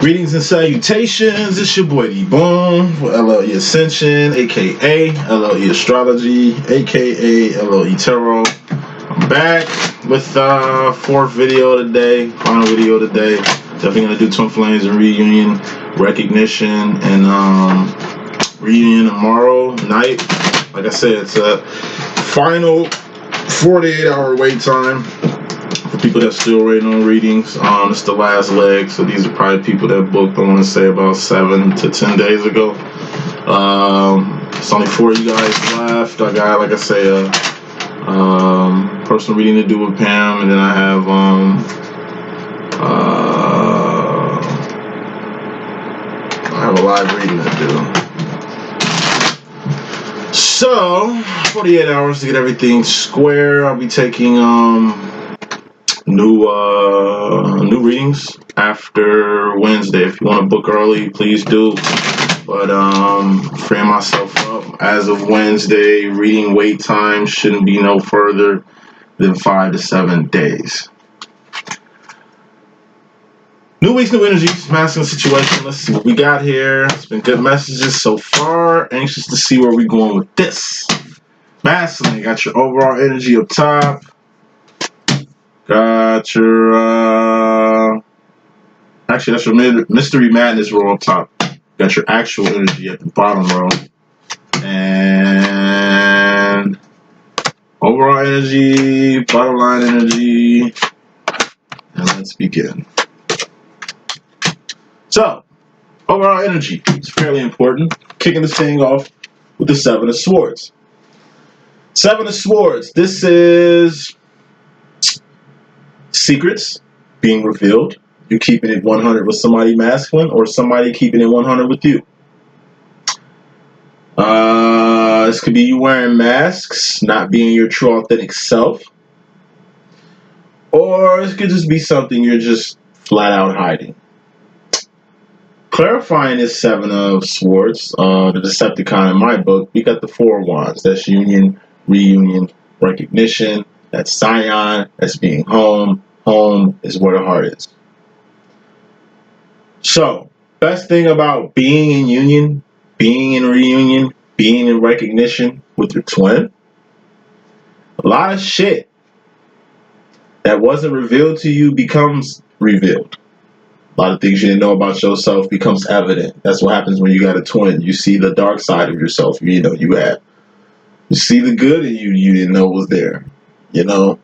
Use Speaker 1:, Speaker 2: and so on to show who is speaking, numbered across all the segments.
Speaker 1: Greetings and salutations. It's your boy D.Boom for LLE.Ascension, aka LLE Astrology, aka LLE Tarot. I'm back with fourth video today, final video today. Definitely gonna do twin flames and reunion, recognition, and reunion tomorrow night. Like I said, it's a final 48-hour wait time. For people that's still waiting on readings, it's the last leg, so these are probably people that booked, I want to say, about 7 to 10 days ago. It's only 4 of you guys left. I got, like I say, a personal reading to do with Pam, and then I have a live reading to do. So, 48 hours to get everything square. I'll be taking new readings after Wednesday. If you want to book early, please do. But freeing myself up as of Wednesday, reading wait time shouldn't be no further than 5 to 7 days. New weeks, new energies, masculine situation. Let's see what we got here. It's been good messages so far. Anxious to see where we're going with this. Masculine, got your overall energy up top. Got your, actually, that's your mystery madness row up top. Got your actual energy at the bottom row. And overall energy, bottom line energy. And let's begin. So, overall energy is fairly important. Kicking this thing off with the 7 of Swords. 7 of Swords. This is secrets being revealed. You keeping it 100 with somebody masculine, or somebody keeping it 100 with you. This could be you wearing masks, not being your true authentic self, or it could just be something you're just flat out hiding. Clarifying this 7 of Swords, the Decepticon in my book, we got the 4 wands. That's union, reunion, recognition. That's Zion. That's being home. Home is where the heart is. So, best thing about being in union, being in reunion, being in recognition with your twin, a lot of shit that wasn't revealed to you becomes revealed. A lot of things you didn't know about yourself becomes evident. That's what happens when you got a twin. You see the dark side of yourself you know you had. You see the good in you didn't know was there. You know?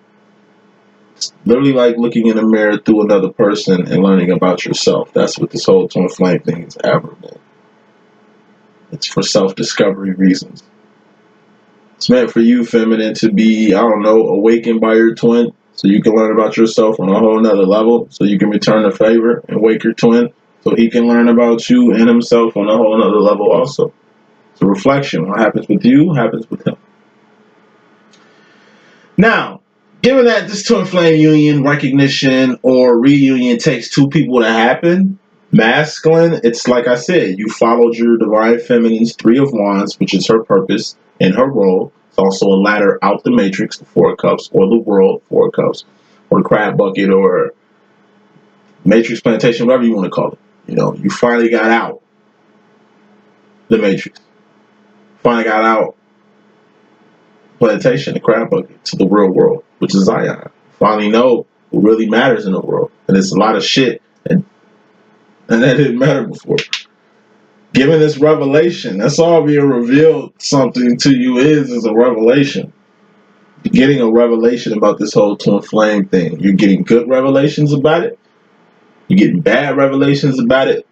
Speaker 1: It's literally like looking in a mirror through another person and learning about yourself. That's what this whole twin flame thing has ever been. It's for self-discovery reasons. It's meant for you, feminine, to be, I don't know, awakened by your twin so you can learn about yourself on a whole nother level, so you can return the favor and wake your twin so he can learn about you and himself on a whole nother level also. It's a reflection. What happens with you happens with him. Now, given that this twin flame union, recognition, or reunion takes 2 people to happen, masculine, it's like I said, you followed your divine feminine's 3 of wands, which is her purpose and her role. It's also a ladder out the matrix, the 4 of cups, or the world, 4 of cups, or the crab bucket, or matrix plantation, whatever you want to call it. You know, you finally got out the matrix. Finally got out plantation, the crab bucket, to the real world, which is Zion. Finally know what really matters in the world. And it's a lot of shit, and that didn't matter before. Given this revelation, that's all being revealed something to you is a revelation. You're getting a revelation about this whole twin flame thing. You're getting good revelations about it. You're getting bad revelations about it.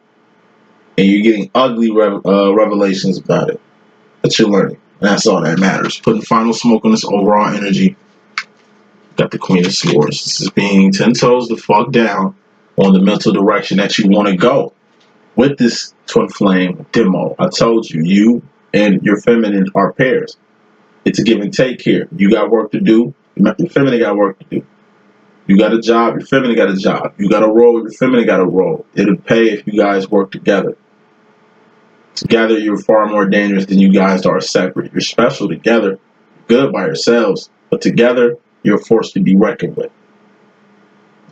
Speaker 1: And you're getting ugly revelations about it. That you're learning. And that's all that matters. Putting final smoke on this overall energy. Got the Queen of Swords. This is being 10 toes the fuck down on the mental direction that you want to go with this twin flame demo. I told you, you and your feminine are pairs. It's a give and take here. You got work to do. Your feminine got work to do. You got a job. Your feminine got a job. You got a role. Your feminine got a role. It'll pay if you guys work together. Together, you're far more dangerous than you guys are separate. You're special together, good by yourselves, but together, you're a force to be reckoned with.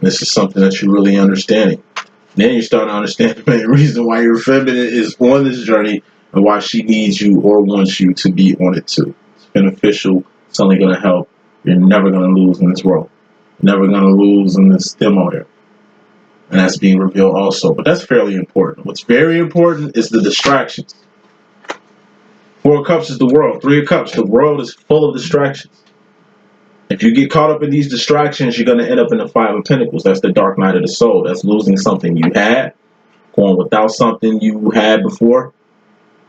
Speaker 1: This is something that you're really understanding. Then you're starting to understand the main reason why your feminine is on this journey and why she needs you or wants you to be on it too. It's beneficial. It's only going to help. You're never going to lose in this role. You're never going to lose in this demo here. And that's being revealed also. But that's fairly important. What's very important is the distractions. 4 of Cups is the world. 3 of Cups, the world is full of distractions. If you get caught up in these distractions, you're going to end up in the 5 of Pentacles. That's the dark night of the soul. That's losing something you had, going without something you had before,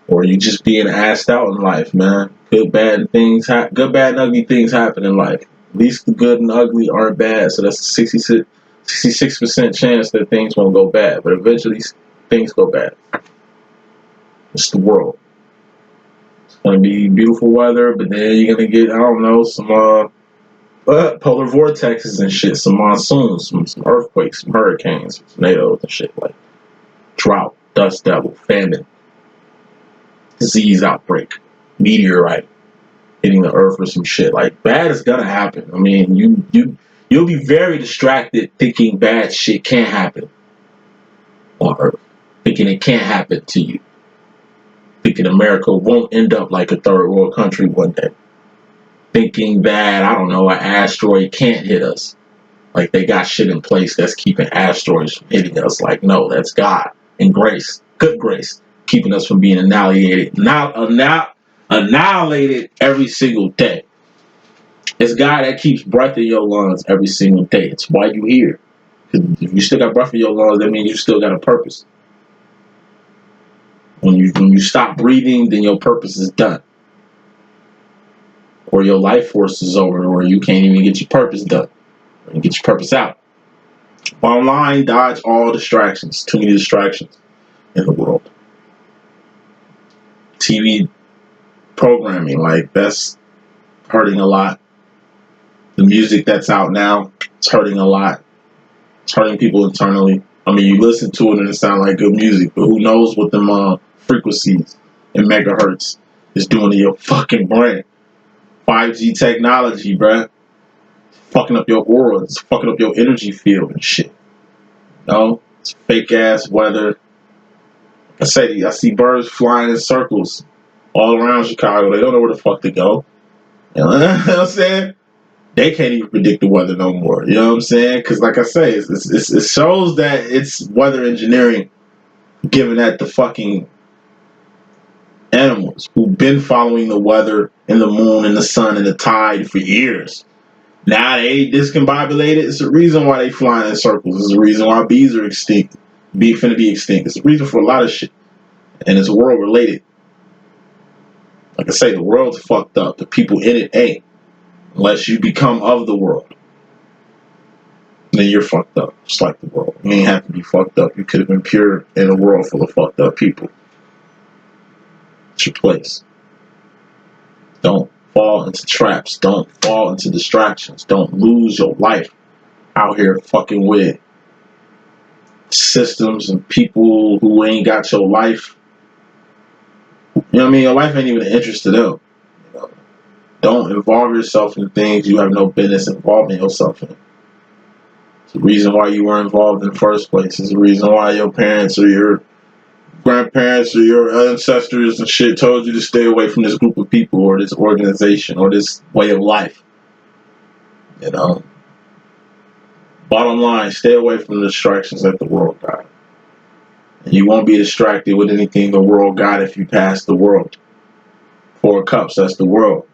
Speaker 1: or you just being asked out in life, man. Good, bad, and ugly things happen in life. At least the good and ugly aren't bad. So that's a 66% chance that things won't go bad. But eventually, things go bad. It's the world. It's going to be beautiful weather, but then you're going to get, I don't know, some polar vortexes and shit, some monsoons, some earthquakes, some hurricanes, some tornadoes and shit, like drought, dust devil, famine, disease outbreak, meteorite hitting the earth or some shit. Like, bad is gonna happen. I mean, you'll be very distracted thinking bad shit can't happen on earth, thinking it can't happen to you, thinking America won't end up like a third world country one day, thinking that, I don't know, an asteroid can't hit us. Like, they got shit in place that's keeping asteroids from hitting us. Like, no, that's God and grace, good grace, keeping us from being annihilated every single day. It's God that keeps breath in your lungs every single day. It's why you're here. Because if you still got breath in your lungs, that means you still got a purpose. When you stop breathing, then your purpose is done. Or your life force is over, or you can't even get your purpose done. Or you get your purpose out. Bottom line, dodge all distractions. Too many distractions in the world. TV programming, like, that's hurting a lot. The music that's out now, it's hurting a lot. It's hurting people internally. I mean, you listen to it and it sounds like good music, but who knows what them frequencies and megahertz is doing to your fucking brain. 5G technology, bruh. Fucking up your aura. It's fucking up your energy field and shit. No, it's fake ass weather. I see birds flying in circles all around Chicago. They don't know where the fuck to go. You know what I'm saying? They can't even predict the weather no more. You know what I'm saying? Because, like I say, it shows that it's weather engineering given at the fucking animals who've been following the weather and the moon and the sun and the tide for years. Now they discombobulated. It's the reason why they flying in circles. It's the reason why bees are extinct. Finna be extinct. It's the reason for a lot of shit. And it's world related. Like I say, the world's fucked up. The people in it ain't. Unless you become of the world. Then you're fucked up. Just like the world. You ain't have to be fucked up. You could have been pure in a world full of fucked up people. It's your place. Don't fall into traps. Don't fall into distractions. Don't lose your life out here fucking with systems and people who ain't got your life. You know what I mean? Your life ain't even an interest to them. You know? Don't involve yourself in things you have no business involving yourself in. It's the reason why you were involved in the first place. It's the reason why your parents or your grandparents or your ancestors and shit told you to stay away from this group of people or this organization or this way of life. You know? Bottom line, stay away from the distractions that the world got. And you won't be distracted with anything the world got if you pass the world. 4 of Cups, that's the world.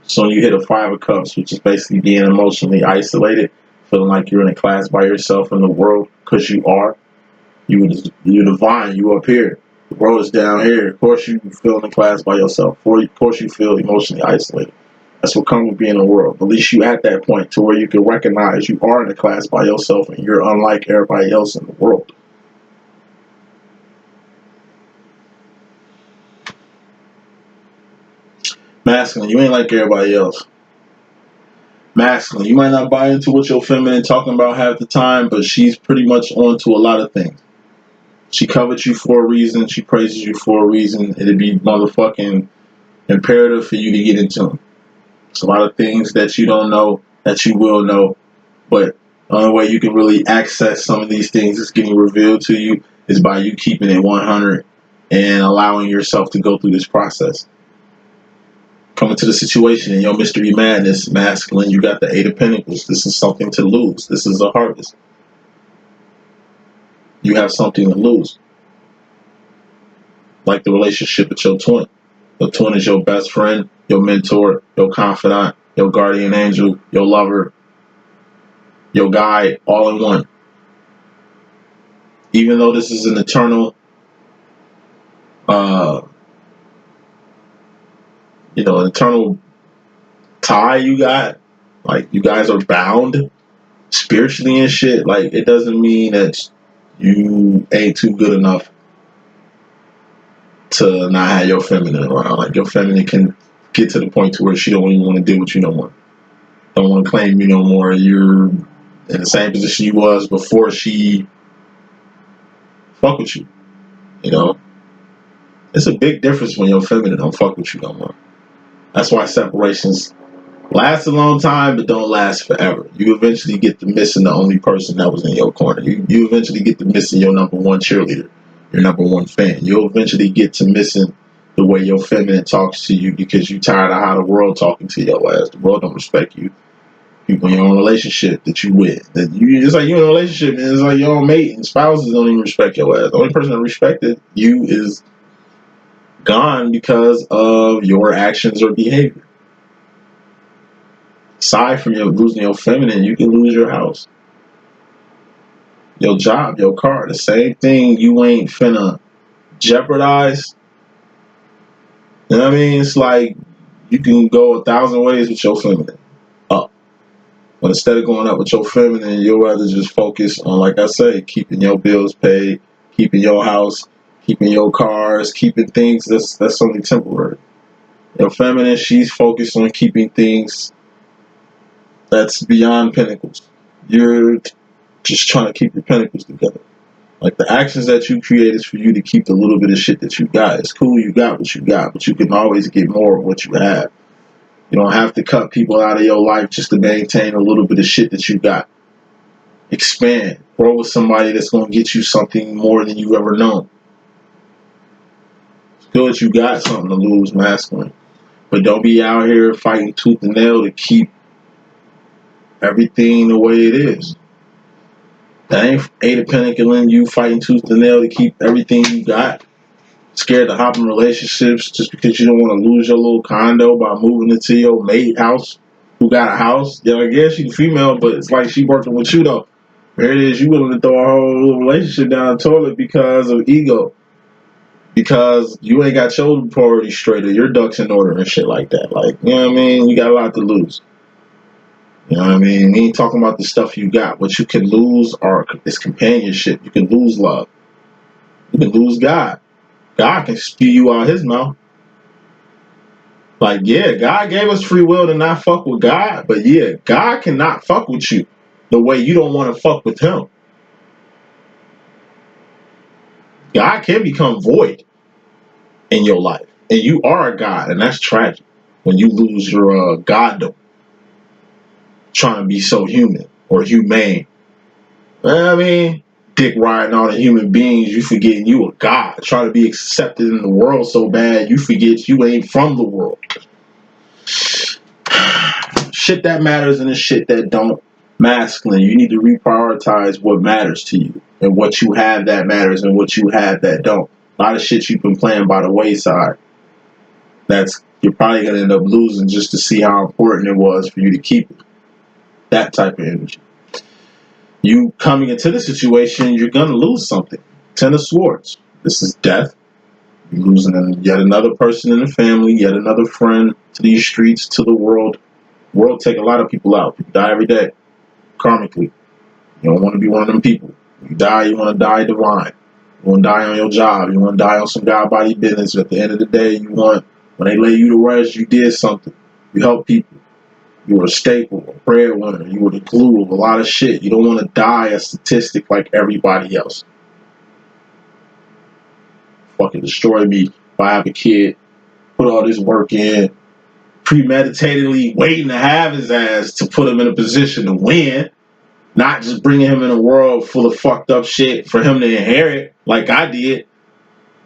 Speaker 1: So when you hit a 5 of Cups, which is basically being emotionally isolated, feeling like you're in a class by yourself in the world, because you are. You're divine, you up here. The world is down here. Of course you feel in a class by yourself. Of course you feel emotionally isolated. That's what comes with being in the world. At least you at that point to where you can recognize you are in a class by yourself and you're unlike everybody else in the world. Masculine, you ain't like everybody else. Masculine, you might not buy into what your feminine talking about half the time, but she's pretty much on to a lot of things. She covets you for a reason. She praises you for a reason. It'd be motherfucking imperative for you to get into them. It's a lot of things that you don't know that you will know, but The only way you can really access some of these things that's getting revealed to you is by you keeping it 100 and allowing yourself to go through this process. Coming to the situation in your mystery madness, masculine, you got the Eight of Pentacles. This is something to lose. This is a harvest. You have something to lose. Like the relationship with your twin. The twin is your best friend, your mentor, your confidant, your guardian angel, your lover, your guide, all in one. Even though this is an eternal, an eternal tie you got, like you guys are bound spiritually and shit, like it doesn't mean that you ain't too good enough to not have your feminine around. Like your feminine can get to the point to where she don't even want to deal with you no more. Don't want to claim you no more. You're in the same position you was before she fuck with you. You know? It's a big difference when your feminine don't fuck with you no more. That's why separations last a long time, but don't last forever. You eventually get to missing the only person that was in your corner. You eventually get to missing your number one cheerleader, your number one fan. You'll eventually get to missing the way your feminine talks to you because you tired of how the world talking to your ass. The world don't respect you. People in your own relationship that you with. It's like you in a relationship and it's like your own mate and spouses don't even respect your ass. The only person that respected you is gone because of your actions or behavior. Aside from losing your feminine, you can lose your house, your job, your car. The same thing you ain't finna jeopardize. You know what I mean? It's like you can go 1,000 ways with your feminine up. But instead of going up with your feminine, you'll rather just focus on, like I say, keeping your bills paid, keeping your house, keeping your cars, keeping things that's only temporary. Your feminine, she's focused on keeping things that's beyond pinnacles. You're just trying to keep your pinnacles together. Like the actions that you create is for you to keep the little bit of shit that you got. It's cool you got what you got, but you can always get more of what you have. You don't have to cut people out of your life just to maintain a little bit of shit that you got. Expand. Grow with somebody that's going to get you something more than you ever known. It's good you got something to lose, masculine. But don't be out here fighting tooth and nail to keep everything the way it is. That ain't Eight of Pentacles in you fighting tooth and nail to keep everything you got. Scared to hop in relationships just because you don't want to lose your little condo by moving into your maid house who got a house. Yeah, I guess she's female, but it's like she working with you though. There it is, you willing to throw a whole little relationship down the toilet because of ego. Because you ain't got your priorities straight or your ducks in order and shit like that. Like, you know what I mean? You got a lot to lose. You know what I mean? We ain't talking about the stuff you got. What you can lose is companionship. You can lose love. You can lose God. God can spew you out his mouth. Like, yeah, God gave us free will to not fuck with God. But yeah, God cannot fuck with you the way you don't want to fuck with him. God can become void in your life. And you are a God. And that's tragic when you lose your goddom. Trying to be so human or humane. You know what I mean? Dick riding all the human beings, you forgetting you a god. Trying to be accepted in the world so bad, you forget you ain't from the world. Shit that matters and the shit that don't. Masculine, you need to reprioritize what matters to you and what you have that matters and what you have that don't. A lot of shit you've been playing by the wayside. You're probably gonna end up losing just to see how important it was for you to keep it. That type of energy. You coming into the situation, you're going to lose something. Ten of Swords. This is death. You're losing yet another person in the family, yet another friend to these streets, to the world. The world take a lot of people out. People die every day, karmically. You don't want to be one of them people. You die, you want to die divine. You want to die on your job. You want to die on some God body business. At the end of the day, when they lay you to rest, you did something. You help people. You were a staple, a breadwinner. You were the glue of a lot of shit. You don't want to die a statistic like everybody else. Fucking destroy me if I have a kid, put all this work in, premeditatedly waiting to have his ass to put him in a position to win. Not just bringing him in a world full of fucked up shit for him to inherit like I did.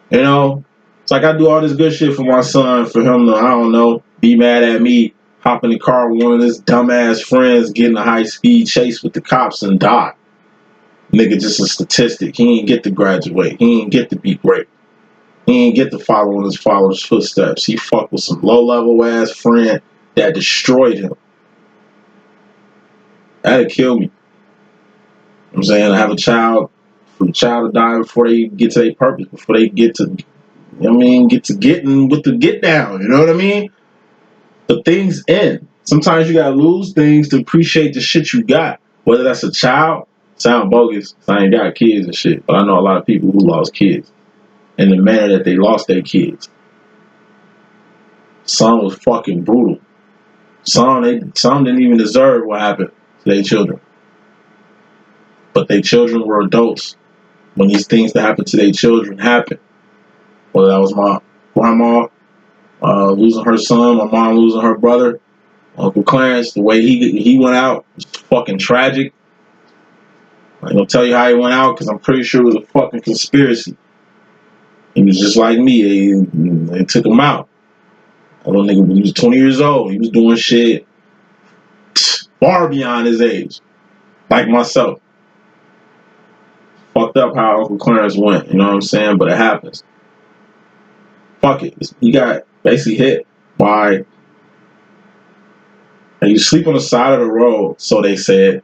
Speaker 1: You know? It's like I do all this good shit for my son for him to, I don't know, be mad at me, hop in the car with one of his dumbass friends, get in a high-speed chase with the cops and die. Nigga just a statistic. He ain't get to graduate. He ain't get to be great. He ain't get to follow in his father's footsteps. He fucked with some low-level ass friend that destroyed him. That'd kill me. I'm saying I have a child, for the child to die before they get to their purpose, before they get to, get to getting with the get down, you know what I mean? But things end. Sometimes you gotta lose things to appreciate the shit you got. Whether that's a child, sound bogus, 'cause I ain't got kids and shit, but I know a lot of people who lost kids in the manner that they lost their kids. Some was fucking brutal. Some didn't even deserve what happened to their children. But their children were adults when these things that happened to their children happened. Whether that was my grandma losing her son, my mom losing her brother, Uncle Clarence, the way he went out was fucking tragic. I ain't gonna tell you how he went out because I'm pretty sure it was a fucking conspiracy. He was just like me. They took him out. That little nigga, he was 20 years old. He was doing shit far beyond his age, like myself. Fucked up how Uncle Clarence went, you know what I'm saying? But it happens. Fuck it. He got basically hit by, and you sleep on the side of the road, so they said.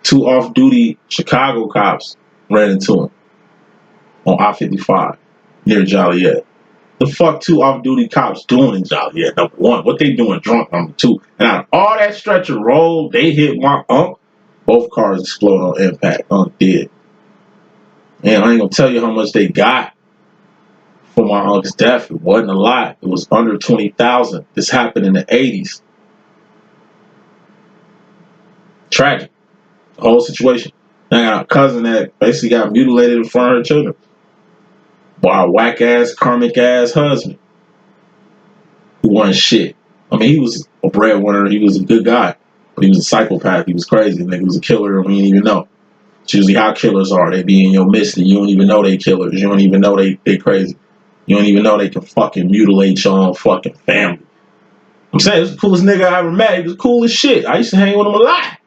Speaker 1: 2 off-duty Chicago cops ran into him on I-55 near Joliet. The fuck 2 off-duty cops doing in Joliet? Number 1, what they doing drunk? Number 2, and out of all that stretch of road, they hit my uncle. Both cars explode on impact. Uncle dead. And I ain't gonna tell you how much they got for my uncle's death. It wasn't a lot. It was under $20,000. This happened in the 80s. Tragic. The whole situation. I got a cousin that basically got mutilated in front of her children by a whack-ass, karmic-ass husband who wasn't shit. I mean, he was a breadwinner. He was a good guy. But he was a psychopath. He was crazy. The nigga was a killer and we didn't even know. It's usually how killers are. They be in your midst and you don't even know they killers. You don't even know they crazy. You don't even know they can fucking mutilate your own fucking family. I'm saying, it was the coolest nigga I ever met. He was cool as shit. I used to hang with him a lot.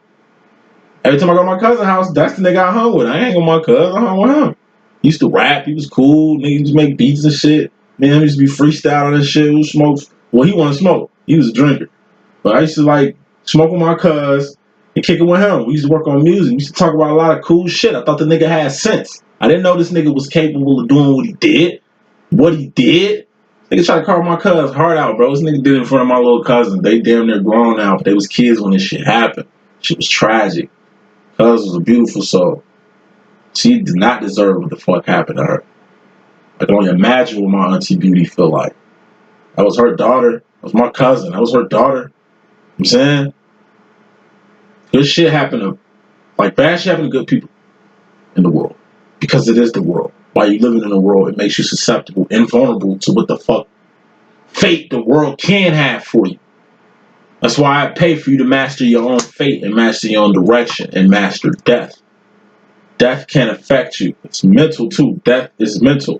Speaker 1: Every time I go to my cousin's house, that's the nigga I hung with. I ain't hang with my cousin. I hung with him. He used to rap. He was cool. Nigga used to make beats and shit. Man, he used to be freestyling and shit. Who smoked? Well, he wasn't smoke. He was a drinker. But I used to like smoke with my cuz and kick it with him. We used to work on music. We used to talk about a lot of cool shit. I thought the nigga had sense. I didn't know this nigga was capable of doing what he did. What he did. Nigga tried to carve my cuz heart out, bro. This nigga did it in front of my little cousin. They damn near grown now, but they was kids when this shit happened. Shit was tragic. Cuz was a beautiful soul. She did not deserve what the fuck happened to her. I can only imagine what my Auntie Beauty feel like. That was her daughter. That was my cousin. That was her daughter. You know what I'm saying? Good shit happened to, like bad shit happened to good people in the world. Because it is the world. While you living in the world, it makes you susceptible and vulnerable to what the fuck fate the world can have for you. That's why I pay for you to master your own fate and master your own direction and master death. Death can affect you. It's mental too. Death is mental.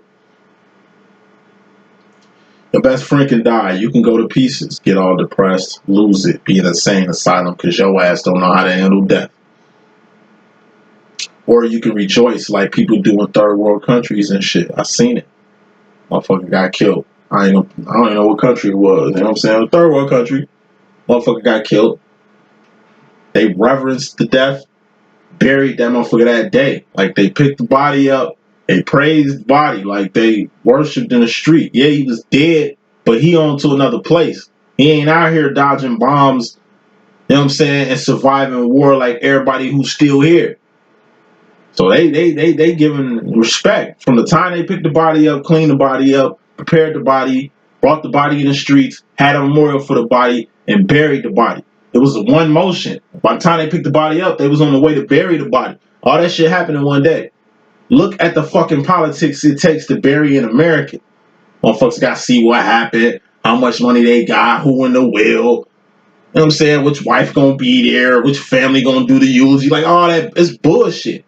Speaker 1: Your best friend can die. You can go to pieces, get all depressed, lose it, be in an insane asylum because your ass don't know how to handle death. Or you can rejoice like people do in third world countries and shit. I seen it. Motherfucker got killed. I don't even know what country it was. You know what I'm saying? A third world country. Motherfucker got killed. They reverenced the death, buried that motherfucker that day. Like they picked the body up, they praised the body, like they worshipped in the street. Yeah, he was dead, but he on to another place. He ain't out here dodging bombs, you know what I'm saying, and surviving war like everybody who's still here. So they giving respect. From the time they picked the body up, cleaned the body up, prepared the body, brought the body in the streets, had a memorial for the body, and buried the body. It was a one motion. By the time they picked the body up, they was on the way to bury the body. All that shit happened in one day. Look at the fucking politics it takes to bury an American. Motherfuckers got to see what happened, how much money they got, who in the will. know what I'm saying? Which wife gonna be there? Which family gonna do the eulogy? Like all that, it's bullshit. You know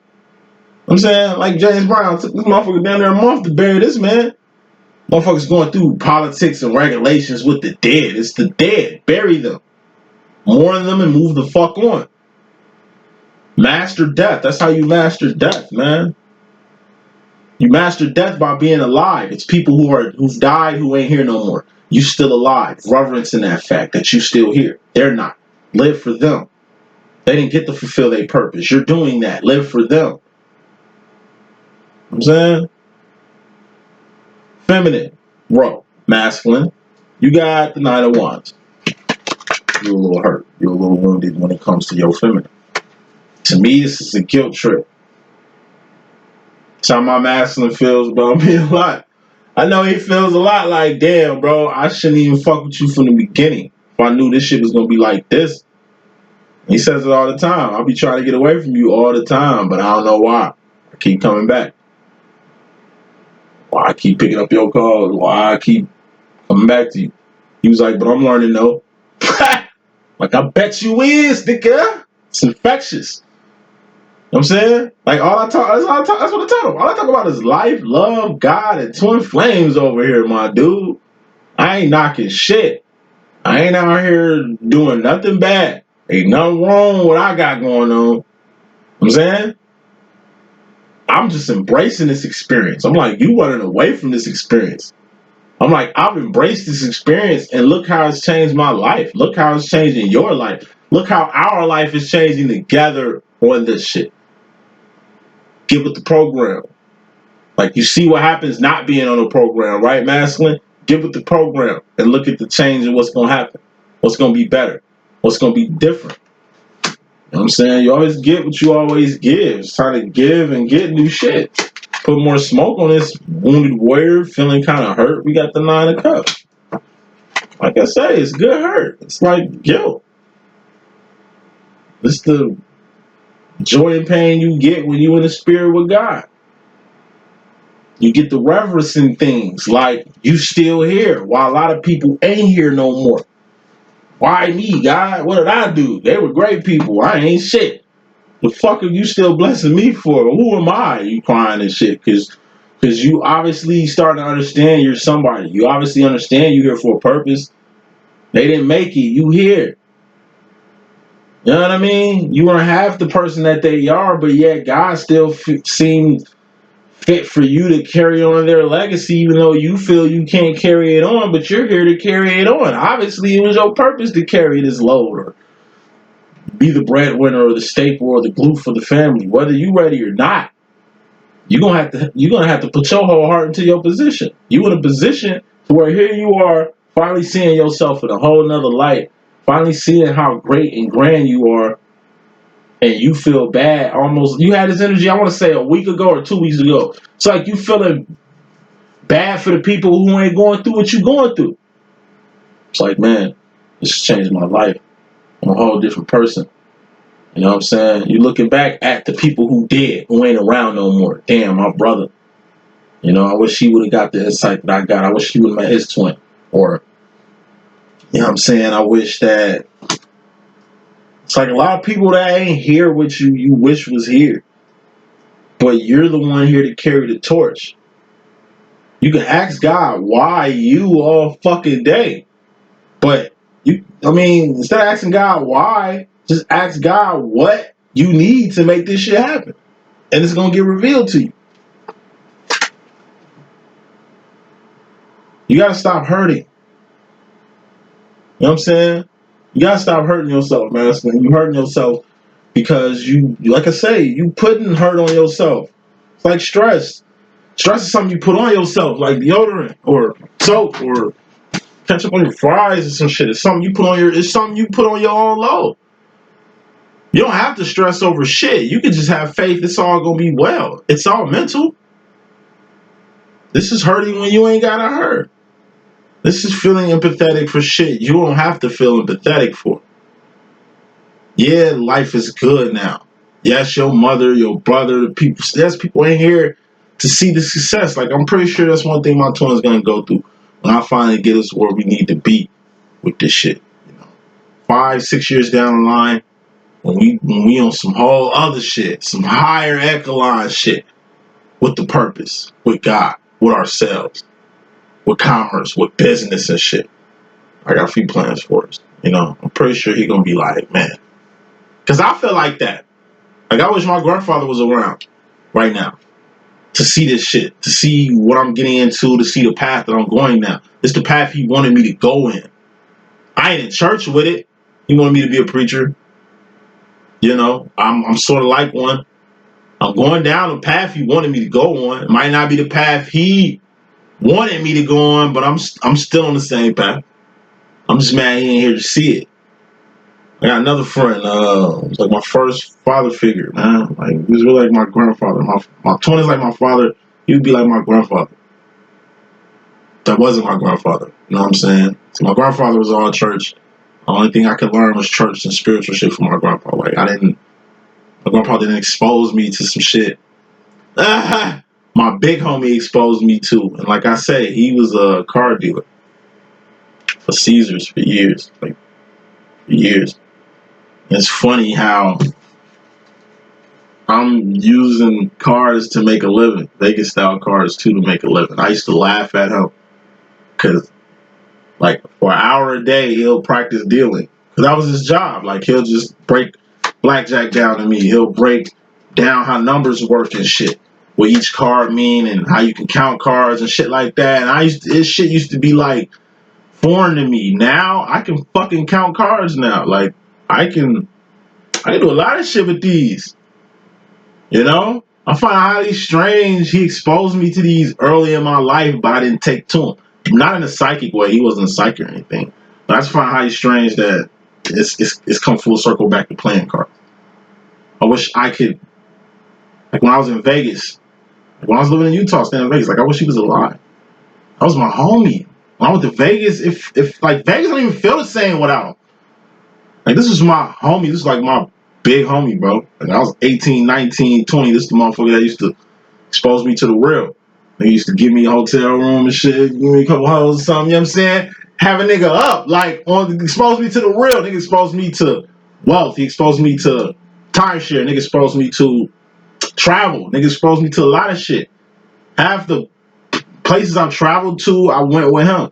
Speaker 1: what I'm saying? Like James Brown took this motherfucker down there a month to bury this man. Motherfuckers going through politics and regulations with the dead. It's the dead. Bury them. Mourn them and move the fuck on. Master death. That's how you master death, man. You master death by being alive. It's people who've died who ain't here no more. You still alive. Reverence in that fact that you still here. They're not. Live for them. They didn't get to fulfill their purpose. You're doing that. Live for them. You know what I'm saying? Feminine. Bro. Masculine. You got the Nine of Wands. You're a little hurt. You're a little wounded when it comes to your feminine. To me, this is a guilt trip. That's how my masculine feels about me a lot. I know he feels a lot like, damn, bro, I shouldn't even fuck with you from the beginning. If I knew this shit was going to be like this. He says it all the time. I'll be trying to get away from you all the time, but I don't know why. I keep coming back. Why I keep picking up your calls. Why I keep coming back to you. He was like, but I'm learning though. Like, I bet you is, nigga. It's infectious. You know what I'm saying? Like, that's what I tell him. All I talk about is life, love, God, and twin flames over here, my dude. I ain't knocking shit. I ain't out here doing nothing bad. Ain't nothing wrong with what I got going on. You know what I'm saying? I'm just embracing this experience. I'm like, you running away from this experience. I'm like, I've embraced this experience, and look how it's changed my life. Look how it's changing your life. Look how our life is changing together on this shit. Get with the program. Like, you see what happens not being on a program, right, masculine? Get with the program and look at the change and what's going to happen. What's going to be better. What's going to be different. You know what I'm saying? You always get what you always give. It's time to give and get new shit. Put more smoke on this wounded warrior feeling kind of hurt. We got the Nine of Cups. Like I say, it's good hurt. It's like guilt. It's the joy and pain you get when you in the spirit with God. You get the reverencing things like you still here while a lot of people ain't here no more. Why me, God? What did I do? They were great people. I ain't shit. The fuck are you still blessing me for? Who am I? You crying and shit because you obviously starting to understand you're somebody. You obviously understand you're here for a purpose. They didn't make it. You here. You know what I mean? You weren't half the person that they are, but yet God still seemed fit for you to carry on their legacy, even though you feel you can't carry it on, but you're here to carry it on. Obviously, it was your purpose to carry this load or be the breadwinner or the staple or the glue for the family. Whether you ready or not, you're gonna have to put your whole heart into your position. You in a position to where here you are, finally seeing yourself in a whole nother light, finally seeing how great and grand you are. And you feel bad almost. You had this energy, I want to say a week ago or 2 weeks ago. It's like you feeling bad for the people who ain't going through what you going through. It's like, man, this has changed my life. I'm a whole different person. You know what I'm saying? You're looking back at the people who did, who ain't around no more. Damn, my brother. You know, I wish he would have got the insight that I got. I wish he would have met his twin. Or, you know what I'm saying? I wish that. It's like a lot of people that ain't here with you, you wish was here. But you're the one here to carry the torch. You can ask God why you all fucking day. But instead of asking God why, just ask God what you need to make this shit happen. And it's gonna get revealed to you. You gotta stop hurting. You know what I'm saying? You gotta stop hurting yourself, man. You hurting yourself because you, like I say, you putting hurt on yourself. It's like stress. Stress is something you put on yourself, like deodorant or soap or ketchup on your fries or some shit. It's something you put on your own load. You don't have to stress over shit. You can just have faith it's all gonna be well. It's all mental. This is hurting when you ain't gotta hurt. This is feeling empathetic for shit you don't have to feel empathetic for. Yeah, life is good now. Yes, your mother, your brother, people ain't here to see the success. Like, I'm pretty sure that's one thing my twin's gonna go through when I finally get us where we need to be with this shit. You know, 5, 6 years down the line, when we on some whole other shit, some higher echelon shit, with the purpose, with God, with ourselves, with commerce, with business and shit. I got a few plans for us. You know, I'm pretty sure he gonna be like, man, because I feel like that. Like, I wish my grandfather was around right now to see this shit, to see what I'm getting into, to see the path that I'm going now. It's the path he wanted me to go in. I ain't in church with it. He wanted me to be a preacher. You know, I'm sort of like one. I'm going down the path he wanted me to go on. It might not be the path he wanted me to go on, but I'm still on the same path. I'm just mad he ain't here to see it. I got another friend, was like my first father figure, man. Like, he was really like my grandfather. My twin is like my father. He would be like my grandfather. That wasn't my grandfather. You know what I'm saying? So my grandfather was all church. The only thing I could learn was church and spiritual shit from my grandpa. Like, my grandpa didn't expose me to some shit. My big homie exposed me to. And like I say, he was a car dealer for Caesars for years. Like, for years. It's funny how I'm using cars to make a living, Vegas style cars too, to make a living. I used to laugh at him because, like, for an hour a day, he'll practice dealing. Because that was his job. Like, he'll just break blackjack down to me. He'll break down how numbers work and shit, what each card mean and how you can count cards and shit like that. And this shit used to be like foreign to me. Now I can fucking count cards now. Like, I can do a lot of shit with these. You know? I find it highly strange he exposed me to these early in my life, but I didn't take to him. Not in a psychic way. He wasn't a psychic or anything. But I just find it highly strange that it's come full circle back to playing cards. I wish I could, like, when I was in Vegas, like, when I was living in Utah, staying in Vegas, like, I wish he was alive. That was my homie. When I went to Vegas, if like, Vegas don't even feel the same without him. Like, this was my homie. This is like my big homie, bro. Like, I was 18, 19, 20. This is the motherfucker that used to expose me to the real. They used to give me a hotel room and shit, give me a couple hoes or something, you know what I'm saying? Have a nigga up, like, expose me to the real. Nigga exposed me to wealth. He exposed me to timeshare. Nigga exposed me to travel. Nigga exposed me to a lot of shit. Half the places I've traveled to, I went with him.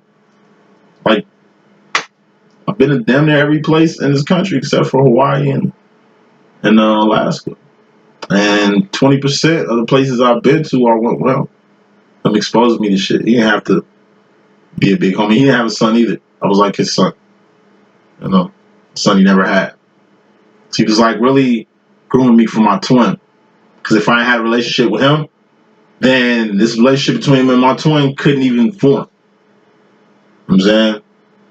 Speaker 1: Like, I've been to damn near every place in this country except for Hawaii and Alaska. And 20% of the places I've been to, I went with him. Him exposed me to shit. He didn't have to be a big homie. He didn't have a son either. I was like his son. You know, son he never had. So he was like really grooming me for my twin. Because if I had a relationship with him, then this relationship between him and my twin couldn't even form. You know what I'm saying?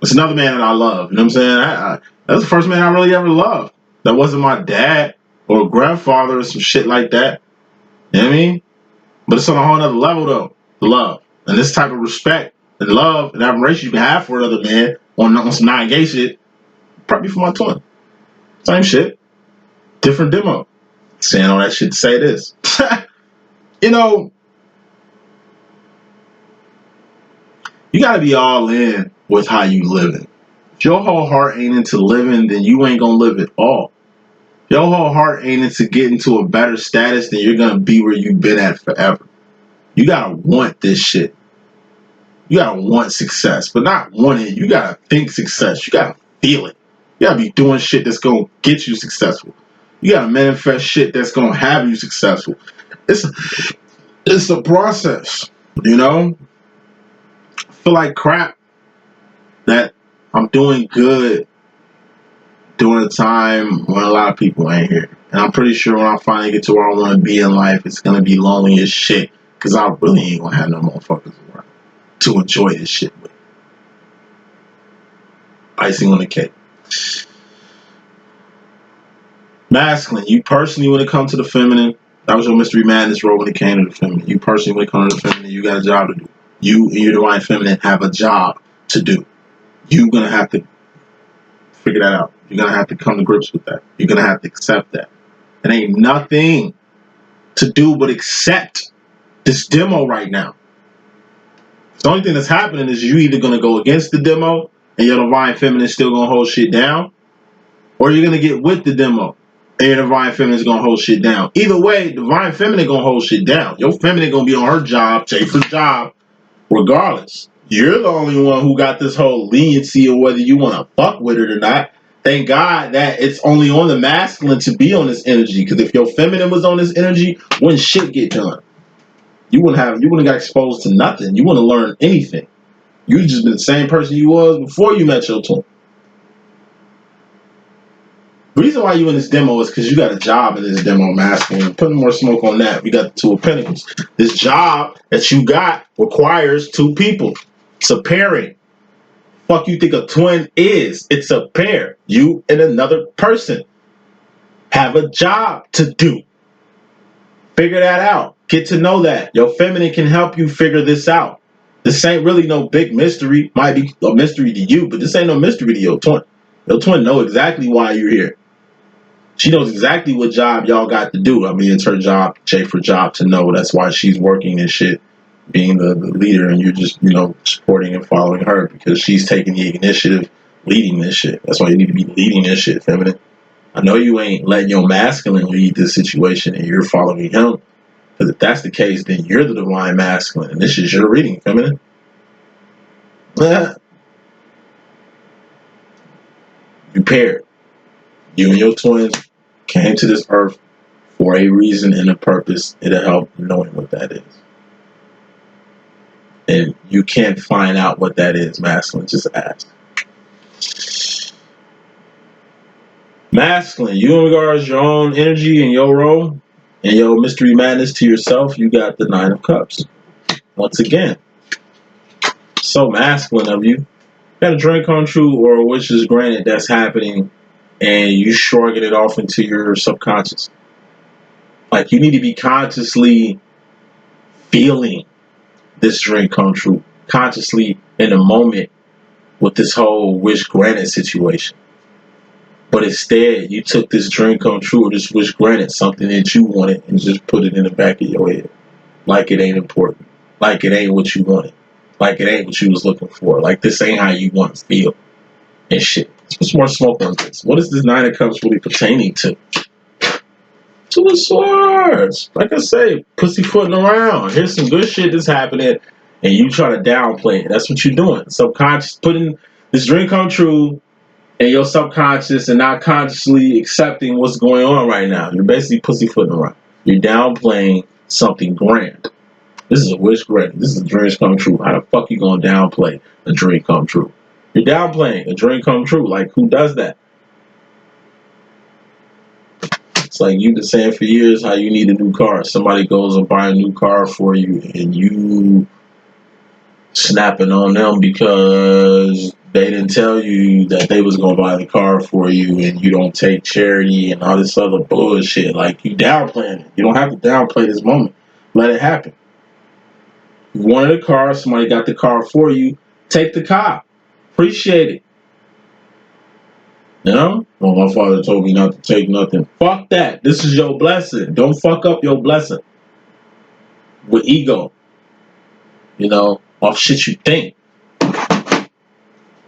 Speaker 1: It's another man that I love. You know what I'm saying? That's the first man I really ever loved. That wasn't my dad or grandfather or some shit like that. You know what I mean? But it's on a whole other level though. Love. And this type of respect and love and admiration you can have for another man on some non-gay shit, probably for my twin. Same shit. Different demo. Saying all that shit to say this. You know, you gotta be all in with how you living. If your whole heart ain't into living, then you ain't gonna live at all. If your whole heart ain't into getting to a better status, then you're gonna be where you've been at forever. You gotta want this shit. You gotta want success, but not want it. You gotta think success. You gotta feel it. You gotta be doing shit that's gonna get you successful. You gotta manifest shit that's gonna have you successful. It's a process, you know? I feel like crap that I'm doing good during a time when a lot of people ain't here. And I'm pretty sure when I finally get to where I want to be in life, it's gonna be lonely as shit. Cause I really ain't gonna have no motherfuckers around to enjoy this shit with. Icing on the cake. Masculine, you personally, when it comes to the feminine, that was your mystery madness role when it came to the feminine. You personally, when it comes to the feminine, you got a job to do. You and your divine feminine have a job to do. You're going to have to figure that out. You're going to have to come to grips with that. You're going to have to accept that. It ain't nothing to do but accept this demo right now. The only thing that's happening is you either going to go against the demo and your divine feminine is still going to hold shit down, or you're gonna get with the demo, and your divine feminine is gonna hold shit down. Either way, divine feminine gonna hold shit down. Your feminine gonna be on her job, chase her job, regardless. You're the only one who got this whole leniency of whether you want to fuck with it or not. Thank God that it's only on the masculine to be on this energy. Because if your feminine was on this energy, wouldn't shit get done. You wouldn't got exposed to nothing. You wouldn't learn anything. You just been the same person you was before you met your twin. The reason why you in this demo is because you got a job in this demo, masculine. Putting more smoke on that. We got the Two of Pentacles. This job that you got requires two people. It's a pairing. Fuck you think a twin is? It's a pair. You and another person have a job to do. Figure that out. Get to know that. Your feminine can help you figure this out. This ain't really no big mystery. Might be a mystery to you, but this ain't no mystery to your twin. Your twin know exactly why you're here. She knows exactly what job y'all got to do. I mean, it's her job, Schaefer's job to know. That's why she's working this shit, being the leader, and you're just, supporting and following her because she's taking the initiative, leading this shit. That's why you need to be leading this shit, feminine. I know you ain't letting your masculine lead this situation and you're following him. Because if that's the case, then you're the divine masculine, and this is your reading, feminine. You paired. You and your twins came to this earth for a reason and a purpose. It'll help knowing what that is. And you can't find out what that is, masculine. Just ask. Masculine, you in regards your own energy and your role and your mystery madness to yourself, you got the Nine of Cups. Once again, so masculine of you. Got a dream come true or a wish is granted that's happening, and you shrugging it off into your subconscious. Like, you need to be consciously feeling this dream come true, consciously in the moment with this whole wish granted situation. But instead, you took this dream come true or this wish granted, something that you wanted, and just put it in the back of your head. Like it ain't important. Like it ain't what you wanted. Like it ain't what you was looking for. Like this ain't how you want to feel. And shit. Let's put more smoke on this. What is this Nine of Cups really pertaining to? Two of Swords. Like I say, pussyfooting around. Here's some good shit that's happening, and you try to downplay it. That's what you're doing. Subconscious, putting this dream come true in your subconscious and not consciously accepting what's going on right now. You're basically pussyfooting around. You're downplaying something grand. This is a wish granted. This is a dream come true. How the fuck you gonna downplay a dream come true? You're downplaying a dream come true. Like, who does that? It's like you've been saying for years how you need a new car. Somebody goes and buy a new car for you, and you snapping on them because they didn't tell you that they was gonna buy the car for you, and you don't take charity and all this other bullshit. Like, you downplaying it. You don't have to downplay this moment. Let it happen. You wanted a car, somebody got the car for you. Take the car. Appreciate it. You know? Well, my father told me not to take nothing. Fuck that. This is your blessing. Don't fuck up your blessing with ego. Off shit you think.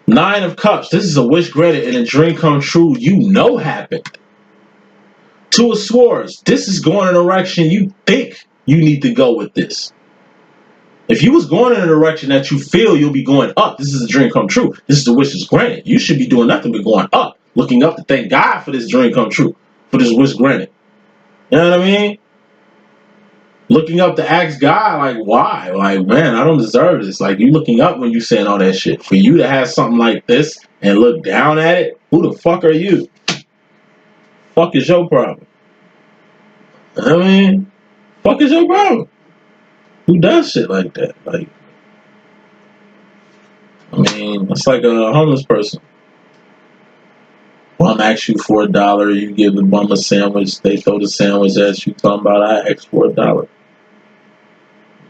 Speaker 1: Nine of Cups. This is a wish granted and a dream come true happened. Two of Swords. This is going in a direction you think you need to go with this. If you was going in a direction that you feel you'll be going up, this is a dream come true. This is the wish is granted. You should be doing nothing but going up. Looking up to thank God for this dream come true. For this wish granted. You know what I mean? Looking up to ask God, like, why? Like, man, I don't deserve this. Like, you looking up when you saying all that shit. For you to have something like this and look down at it, who the fuck are you? Fuck is your problem? I mean, fuck is your problem? Who does shit like that? Like, I mean, it's like a homeless person. Bum asks you for $1, you give the bum a sandwich, they throw the sandwich at you, talking about I asked for $1.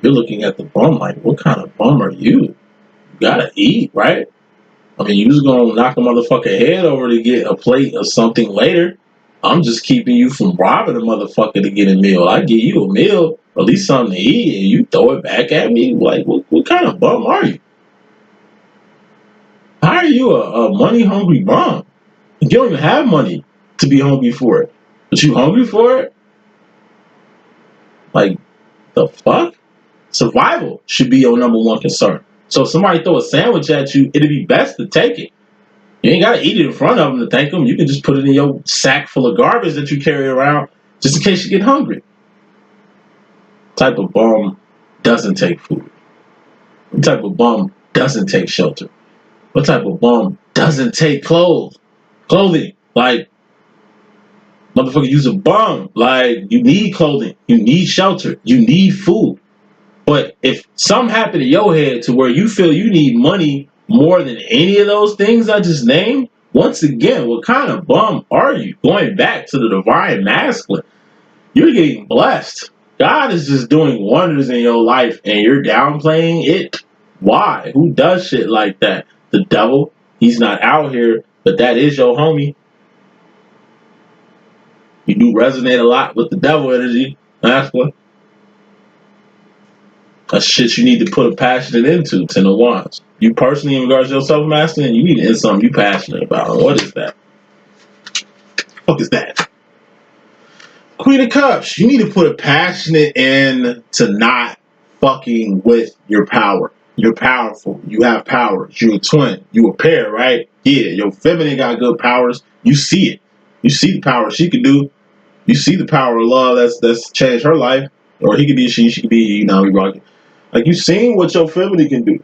Speaker 1: You're looking at the bum like, what kind of bum are you? You gotta eat, right? I mean, you was gonna knock a motherfucker head over to get a plate of something later. I'm just keeping you from robbing a motherfucker to get a meal. I give you a meal, at least something to eat, and you throw it back at me? Like, what kind of bum are you? How are you a money-hungry bum? You don't even have money to be hungry for it. But you hungry for it? Like, the fuck? Survival should be your number one concern. So if somebody throw a sandwich at you, it'd be best to take it. You ain't gotta eat it in front of them to thank them. You can just put it in your sack full of garbage that you carry around just in case you get hungry. What type of bum doesn't take food? What type of bum doesn't take shelter? What type of bum doesn't take clothing? Like, motherfucker, you's a bum. Like, you need clothing. You need shelter. You need food. But if something happened to your head to where you feel you need money more than any of those things I just named, once again, what kind of bum are you? Going back to the divine masculine, you're getting blessed. God is just doing wonders in your life and you're downplaying it. Why? Who does shit like that? The devil. He's not out here, but that is your homie. You do resonate a lot with the devil energy, masculine. That's shit you need to put a passionate into, Ten of Wands. You personally, in regards to yourself, masculine, you need to end something you passionate about. What is that? What is that? Queen of Cups, you need to put a passionate in to not fucking with your power. You're powerful. You have powers. You're a twin. You a pair, right? Yeah, your feminine got good powers. You see it. You see the power she could do. You see the power of love that's changed her life. Or he could be she could be, you know, we rocking. Like, you seen what your feminine can do.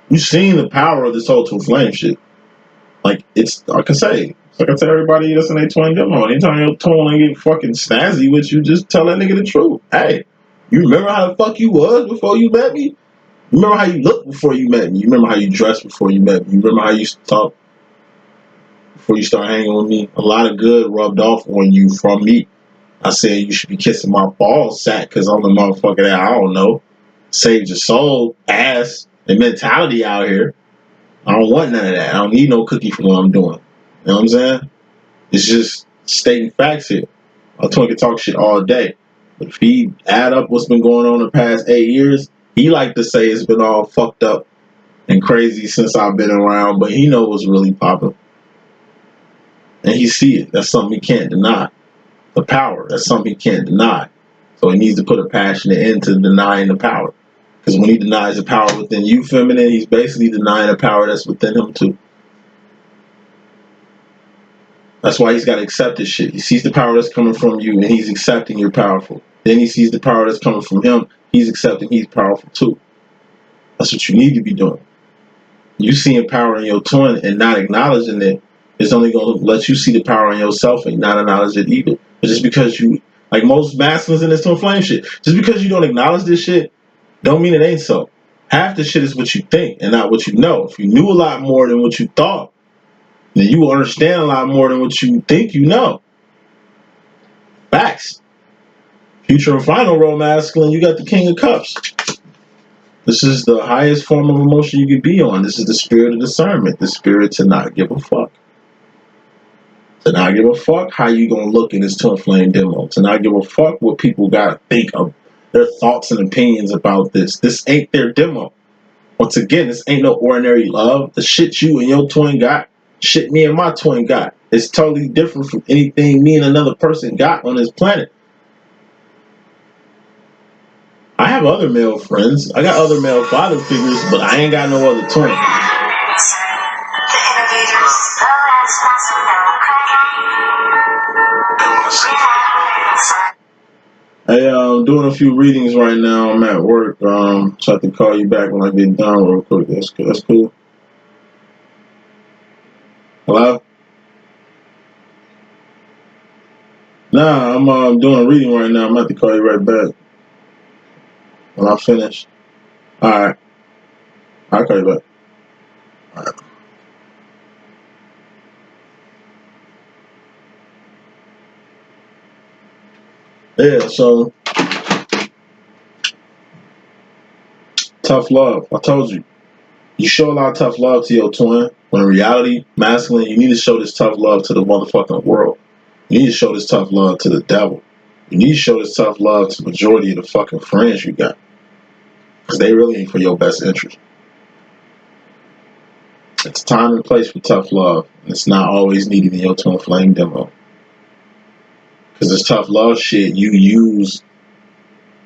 Speaker 1: You seen the power of this whole twin flame shit. Like, it's, like I say, like I tell everybody that's in a twin demo, anytime your twin get fucking snazzy with you, just tell that nigga the truth. Hey, you remember how the fuck you was before you met me? You remember how you looked before you met me? You remember how you dressed before you met me? You remember how you used to talk before you start hanging with me? A lot of good rubbed off on you from me. I said you should be kissing my ball sack because I'm the motherfucker that I don't know. Saved your soul, ass, and mentality out here. I don't want none of that. I don't need no cookie for what I'm doing. You know what I'm saying? It's just stating facts here. A twin can talk shit all day. But if he add up what's been going on the past 8 years, he like to say it's been all fucked up and crazy since I've been around, but he know what's really popping. And he see it. That's something he can't deny. The power, that's something he can't deny. So he needs to put a passionate end to denying the power. Because when he denies the power within you, feminine, he's basically denying the power that's within him too. That's why he's got to accept this shit. He sees the power that's coming from you and he's accepting you're powerful. Then he sees the power that's coming from him, he's accepting he's powerful too. That's what you need to be doing. You seeing power in your twin and not acknowledging it is only going to let you see the power in yourself and not acknowledge it either. But just because you, like most masculines in this twin flame shit, just because you don't acknowledge this shit, don't mean it ain't so. Half the shit is what you think and not what you know. If you knew a lot more than what you thought, then you will understand a lot more than what you think you know. Facts. Future and final role masculine, you got the King of Cups. This is the highest form of emotion you could be on. This is the spirit of discernment, the spirit to not give a fuck. To not give a fuck how you gonna look in this twin flame demo. To not give a fuck what people gotta think of their thoughts and opinions about this. This ain't their demo. Once again, this ain't no ordinary love. The shit you and your twin got, shit me and my twin got. It's totally different from anything me and another person got on this planet. I have other male friends. I got other male father figures, but I ain't got no other twin. Hey, I'm doing a few readings right now. I'm at work. So I have to call you back when I get done real quick. That's good. That's cool. Hello? Nah, I'm doing a reading right now. I'm about to call you right back when I finish. All right. I'll call you back. All right. Yeah, so tough love. I told you. You show a lot of tough love to your twin. When in reality, masculine, you need to show this tough love to the motherfucking world. You need to show this tough love to the devil. You need to show this tough love to the majority of the fucking friends you got. Because they really ain't for your best interest. It's time and place for tough love. It's not always needed in your twin flame demo. Because this tough love shit you use,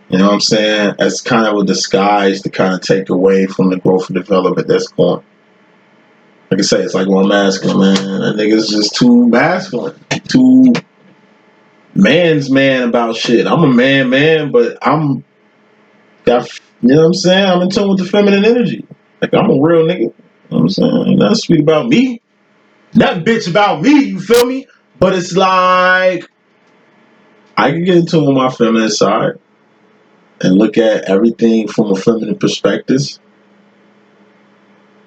Speaker 1: you know what I'm saying, as kind of a disguise to kind of take away from the growth and development that's going. Like I say, it's like more masculine, man. That nigga's just too masculine. Too man's man about shit. I'm a man, but you know what I'm saying? I'm in tune with the feminine energy. Like, I'm a real nigga. You know what I'm saying? Ain't nothing sweet about me. Nothing bitch about me, you feel me? But it's like, I can get into my feminine side and look at everything from a feminine perspective.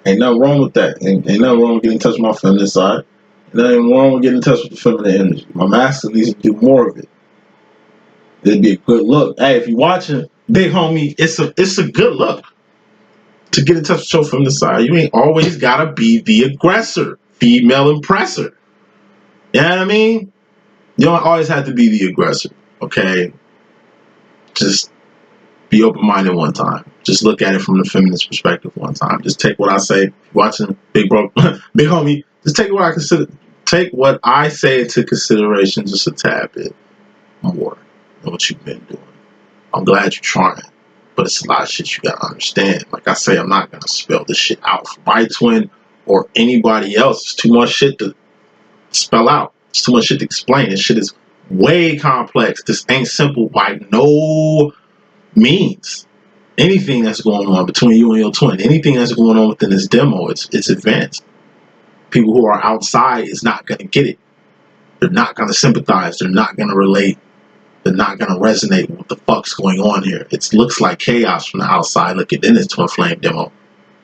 Speaker 1: Ain't nothing wrong with that. Ain't nothing wrong with getting in touch with my feminine side. Ain't nothing wrong with getting in touch with the feminine energy. My master needs to do more of it. It'd be a good look. Hey, if you're watching, big homie, it's a good look to get in touch with your feminine side. You ain't always gotta be the aggressor, female impressor. You know what I mean? You don't always have to be the aggressor. Okay, just be open-minded one time. Just look at it from the feminist perspective one time. Just take what I say. Watching big bro, big homie. Just take what I consider. Take what I say into consideration just a tad bit more than what you've been doing. I'm glad you're trying, but it's a lot of shit you gotta understand. Like I say, I'm not gonna spell this shit out for my twin or anybody else. It's too much shit to spell out. It's too much shit to explain. This shit is way complex. This ain't simple by no means. Anything that's going on between you and your twin, anything that's going on within this demo, it's advanced. People who are outside is not gonna get it. They're not gonna sympathize. They're not gonna relate. They're not gonna resonate with what the fuck's going on here. It looks like chaos from the outside. Look at this twin flame demo.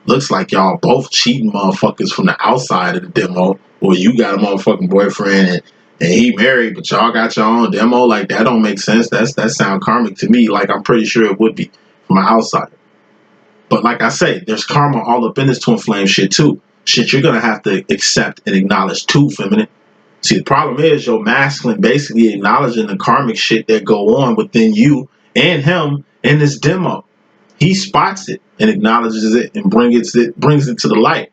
Speaker 1: Looks like y'all both cheating motherfuckers from the outside of the demo. Or you got a motherfucking boyfriend and he married, but y'all got your own demo. Like, that don't make sense. That sound karmic to me. Like, I'm pretty sure it would be from an outsider. But like I say, there's karma all up in this twin flame shit too. Shit you're gonna have to accept and acknowledge too, feminine. See, the problem is your masculine basically acknowledging the karmic shit that go on within you and him in this demo. He spots it and acknowledges it and brings it to the light.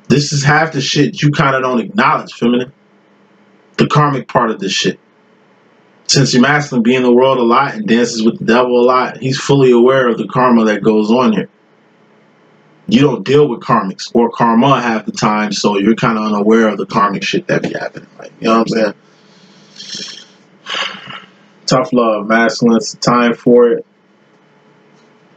Speaker 1: This is half the shit you kind of don't acknowledge, feminine. The karmic part of this shit. Since your masculine be in the world a lot and dances with the devil a lot, he's fully aware of the karma that goes on here. You don't deal with karmics or karma half the time, so you're kind of unaware of the karmic shit that be happening. Like, you know what I'm saying? Tough love, masculine. It's time for it.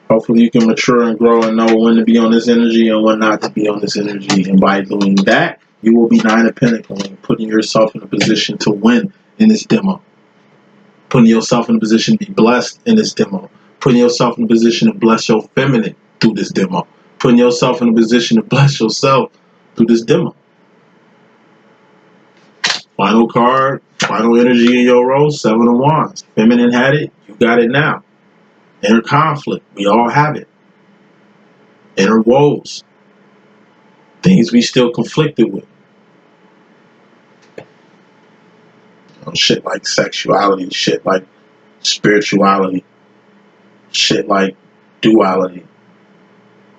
Speaker 1: Hopefully you can mature and grow and know when to be on this energy and when not to be on this energy. And by doing that, you will be Nine of Pentacles, putting yourself in a position to win in this demo. Putting yourself in a position to be blessed in this demo. Putting yourself in a position to bless your feminine through this demo. Putting yourself in a position to bless yourself through this demo. Final card, final energy in your role, Seven of Wands. Feminine had it, you got it now. Inner conflict, we all have it. Inner woes, things we still conflicted with. You know, shit like sexuality, shit like spirituality, shit like duality,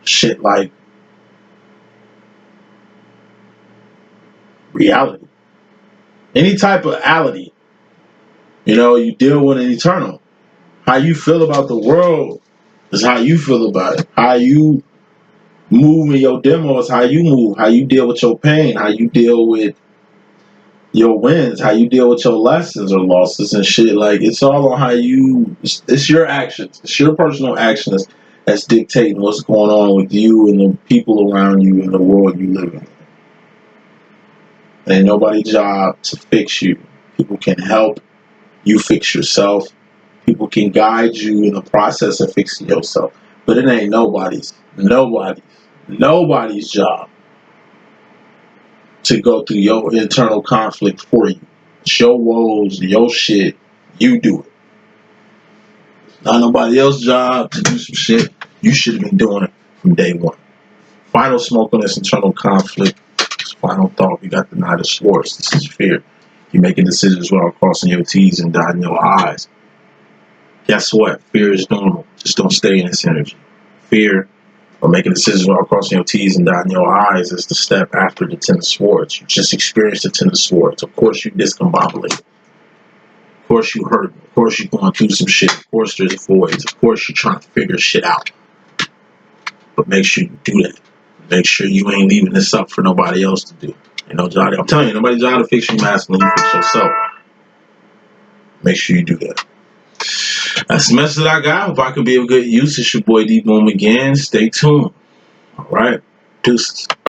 Speaker 1: shit like reality. Any type of ality, you know, you deal with an eternal. How you feel about the world is how you feel about it. How you move in your demo is how you move. How you deal with your pain. How you deal with your wins. How you deal with your lessons or losses and shit. Like, it's all on how you. It's your actions. It's your personal actions that's dictating what's going on with you and the people around you in the world you live in. Ain't nobody's job to fix you. People can help you fix yourself. People can guide you in the process of fixing yourself. But it ain't nobody's job to go through your internal conflict for you. It's your woes, your shit. You do it. Not nobody else's job to do some shit. You should have been doing it from day one. Final smoke on this internal conflict. Final thought. We got the Knight of Swords. This is fear. You're making decisions without crossing your T's and dotting your I's. Guess what? Fear is normal. Just don't stay in this energy. Fear, Or making decisions while crossing your T's and dotting your I's is the step after the Ten of Swords. You just experienced the Ten of Swords. Of course you discombobulated. Of course you hurt. Of course you're going through some shit. Of course there's voids. Of course you're trying to figure shit out. But make sure you do that. Make sure you ain't leaving this up for nobody else to do. You know, Johnny, I'm telling you, nobody's job to fix you masculine. You fix yourself. Make sure you do that. That's the message that I got. Hope I could be of good use. It's your boy D.Boom again. Stay tuned. All right. Deuces.